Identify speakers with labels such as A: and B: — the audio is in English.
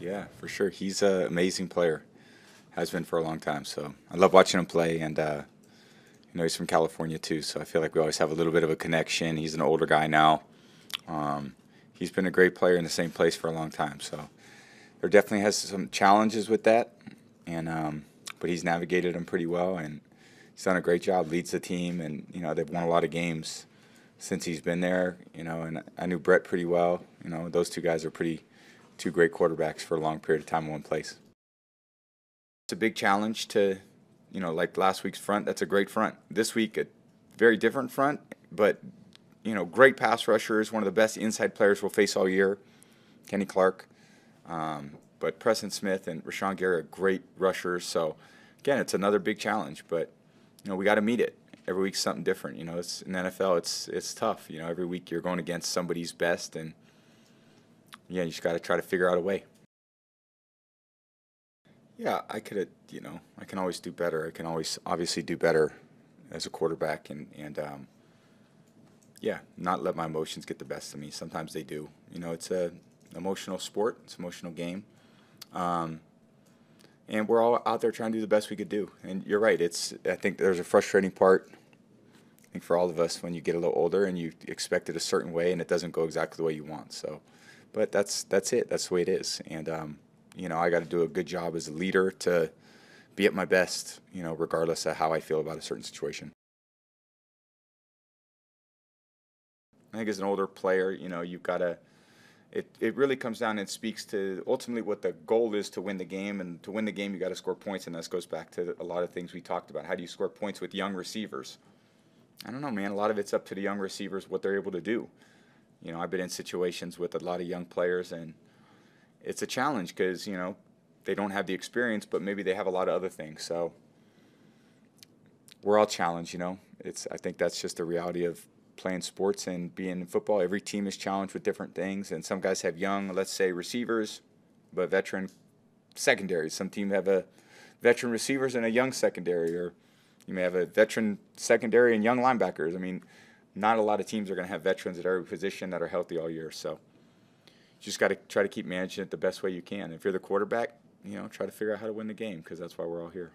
A: Yeah, for sure. He's an amazing player. Has been for a long time. So I love watching him play, and he's from California too. So I feel like we always have a little bit of a connection. He's an older guy now. Um, he's been a great player in the same place for a long time. So there definitely has some challenges with that, and but he's navigated them pretty well, and he's done a great job. Leads the team, and they've won a lot of games since he's been there. And I knew Brett pretty well. Those two guys are two great quarterbacks for a long period of time in one place. It's a big challenge to, like last week's front. That's a great front. This week, a very different front, but great pass rushers. One of the best inside players we'll face all year, Kenny Clark. But Preston Smith and Rashawn Gary are great rushers. So, again, it's another big challenge. But, we got to meet it. Every week's something different. It's in the NFL. It's tough. Every week you're going against somebody's best, and yeah, you just got to try to figure out a way. Yeah, I can always do better. I can always obviously do better as a quarterback, and yeah, not let my emotions get the best of me. Sometimes they do. It's a emotional sport. It's an emotional game. Um, and we're all out there trying to do the best we could do. And you're right. I think there's a frustrating part. I think for all of us when you get a little older and you expect it a certain way and it doesn't go exactly the way you want. So, but that's it. That's the way it is. And I got to do a good job as a leader to be at my best. Regardless of how I feel about a certain situation. I think as an older player, you've got to. It really comes down and speaks to ultimately what the goal is to win the game. And to win the game, you got to score points. And this goes back to a lot of things we talked about. How do you score points with young receivers? I don't know, man. A lot of it's up to the young receivers, what they're able to do. I've been in situations with a lot of young players, and it's a challenge because, they don't have the experience, but maybe they have a lot of other things. So we're all challenged. I think that's just the reality of playing sports and being in football. Every team is challenged with different things, and some guys have young, let's say, receivers, but veteran secondaries. Some teams have a veteran receivers and a young secondary, or you may have a veteran secondary and young linebackers. I mean, not a lot of teams are going to have veterans at every position that are healthy all year. So you just got to try to keep managing it the best way you can. If you're the quarterback, try to figure out how to win the game because that's why we're all here.